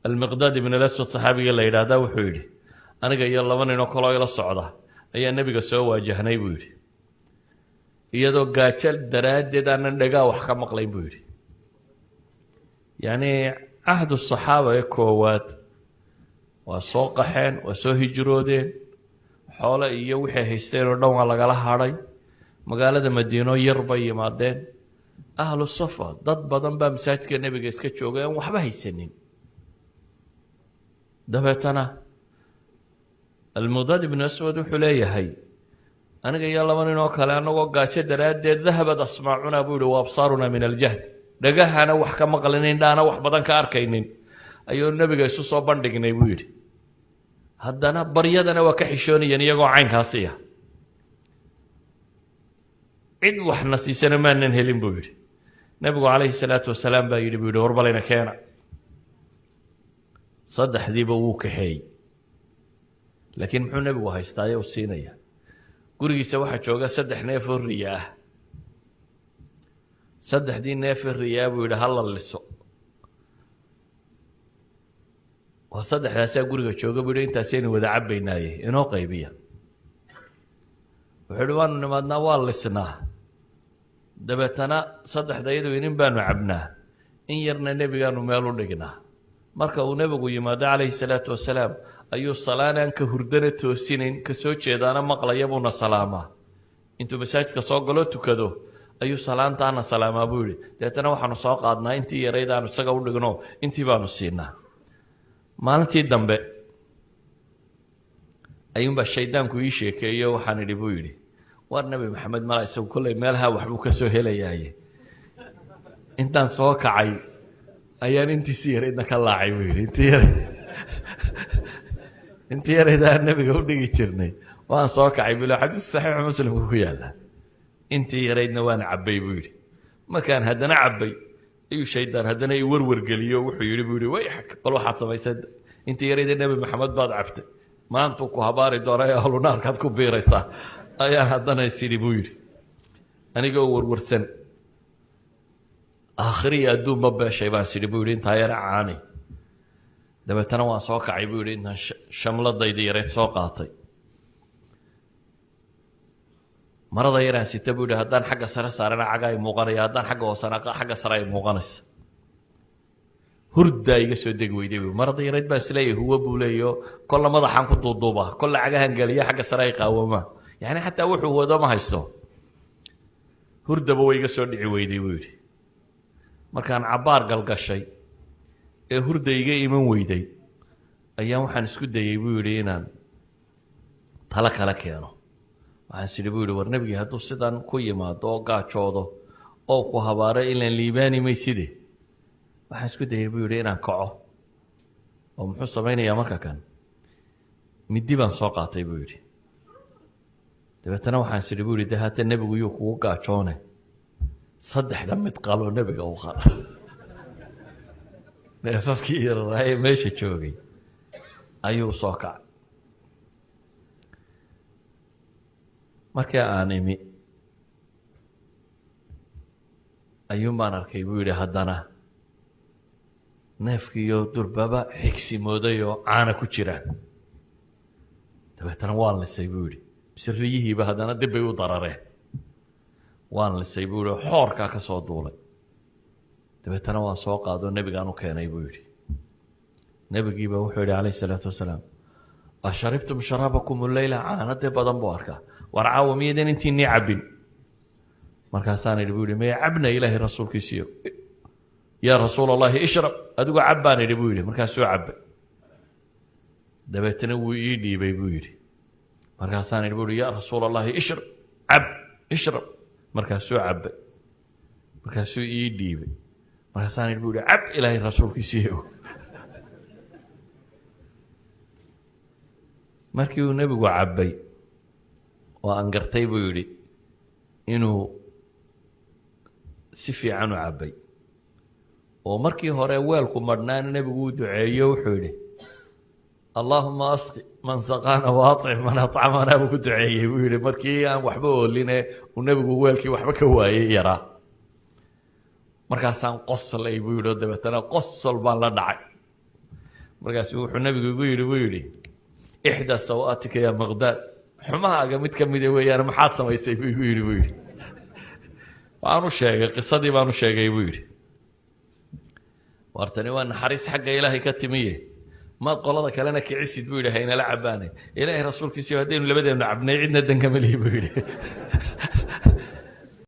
المقداد بن الأسود صحابي قال له هذا وحيدي أنا جاي يلا من إنه كلا يلا الصعدة أي النبي سوى جهني بيدي يدو قاتل دراد أنا نلقى وحكم مقلين بيدي يعني عهد الصحابة يكوات وسوق حين وسوه جرودين حول يوحي هيستين ودوم على قلها هاري مقالة مدينة يربي مادين أهل الصفا ضد بدن بمساجد النبي كسكتشوجا وحبه السنين دبتنا المقداد بن أسود وحليه هي أنا جاي يلا من نوكل أنا وقعت دراد ذهبت أسماعنا بول وأبصارنا من الجهد دقها أنا وحكم مقلنين دا أنا وحبدن كأركينين أيو النبي جالس صوبان دقني بول هدنا بريدنا وكحشوني يعني يقع عين كاسية عد وحنا سيسنا ما ننهلين بول نبي عليه الصلاة والسلام بايد بول وربلنا كان صدح ذي بوك حي لكن محو نبي وهايستايا والسينية قريسة واحد شوقا صدح نيف الرياح صدح دي نيف الرياح ويقول هلا للسوق وصدح هاسا قريسة شوقا بيقول انت سيني وذا عبي نايه انو قيبية وحلوان نمادنا والسناه دبتنا صدح دايدو ينين بانو عبناه إن يرنا نبي قانو ميلو لقناه marka uu nabigu yimaado calayhi salaatu wasalaam ayuu salaanaan ka hurdana toosinayn ka soo jeedaana maqlaya buuna salaamaa intuu masaajidka soo galo tukado ayuu salaantaana salaamaa buu yidhi deetana waxaanu soo qaadnaa intii yaraydaanu isaga u dhigno intii baanu siinaa maalintii dambe ayuunbaa shaydaanku ii sheekeeyo waxaan idhi buu yidhi waar nabi maxamed mala isagu kolley meelaha waxbuu ka soo helayaaye intaan soo kacay ayaan intiisii yaraydna ka laacay buu yidhi intii yaraydaan nabiga u dhigi jirnay waan soo kacay bilo xadiis saxiix muslimku ku yaala intii yaraydna waan cabbay buu yidhi markaan haddana cabbay ayuu shaydaan haddana i warwargeliyo wuxuu yidhi buu yidhi wayxak bal waxaad samaysay intii yarayda nebi maxamed baad cabtay maantuu ku habaari doonay ahlu naarkaad ku biiraysaa ayaan haddana isidhi buu yidhi anigoo warwarsan آخري أدوم بابا شيبان سيدي بيقول أنت يا رعاني دبتنا وان سوق عي بيقول أنت شملة ضيدي ريت سوق عطي مرة ضيران ستة بيقول هدان حق سر سارنا عجاي مغني هدان حق وسنا حق سراي مغنس هرد دايق سودك ويدي مرة ضيرت بس ليه هو بوليه كل ما ضحى كنت ضوبه كل عجاه هنقليه حق سراي قومه يعني حتى وحو هو ده ما هيستو هرد بويق سودك ويدي ويدي markaan cabaar galgashay ee hurdayga iman weyday ayaan waxaan isku dayay buu yidhi inaan tala kala keeno waxaan sidhi buu yidhi war nabigii hadduu sidan ku yimaado oo gaajoodo oo ku habaaro ilaan liibaani mayside waxaan isku dayay buu yidhi inaan kaco oo muxuu samaynayaa marka kan middi baan soo qaatay buu yidhi dabeetana waxaan sidhi buu yidhi de hadda nebigu yuu kugu gaajoone صدح لما تقالوا نبي أو خلاص نفكر هاي ماشي تشوقي أيو صاقع ما كأنمي أيو ما نركي بيقول هدنا نفكي يو دربابا حكسي موديو عانا كتيران تبع تنوال لسيبوري سريه بهدنا دبيو ضرره waan lisay buu yidhi xoorkaa ka soo duulay dabeetana waan soo qaado nebigaan u keenay buu yidhi nebigiiba wuxuu yidhi calayhi salaatu wasalaam asharibtum sharabakum alleyla caanadee badan buu arkaa war caawa miyadan intiinii cabbin markaasaan idhi buu yidhi maya cabna ilaahay rasuulkiisiyo yaa rasuul allahi ishrab adigu cab baan idhi buu yidhi markaasuu cabbay dabeetana wuu ii dhiibay buu yidhi markaasaan idhi buu yidhi yaa rasuul allahi ishrab cab ishrab markaasuu cabbay markaasuu ii dhiibay markaasaan idhi buu yidhi cab ilaahay rasuulkiisiiyo markii uu nebigu cabbay oo aan gartay buu yidhi inuu si fiican u cabbay oo markii hore weelku madhnaana nebigu uu duceeyo wuxuu yidhi allaahuma asqi man saqaana waaطcim man aطcamana buu ku duceeyey buu yidhi markii aan waxba ooline uu nebigu weelkii waxba ka waayey yaraa markaasaan qoslay buu yidhi oo dabeetana qosol baan la dhacay markaasuu wuxuu nabigu igu yidhi ixda sawaatika ya maqdaad xumahaaga mid ka mida weeyaan maxaad samaysay buu igu yidhi waanu sheegay qisadii baanu sheegay buu yidhi wartani waa naxariis xagga ilaahay ka timiye maad qolada kalena kicisid buu yidhi haynala cabaane ilaahay rasuulkiisa haddaynu labadeenu cabnay cidna dankama lihi buu yidhi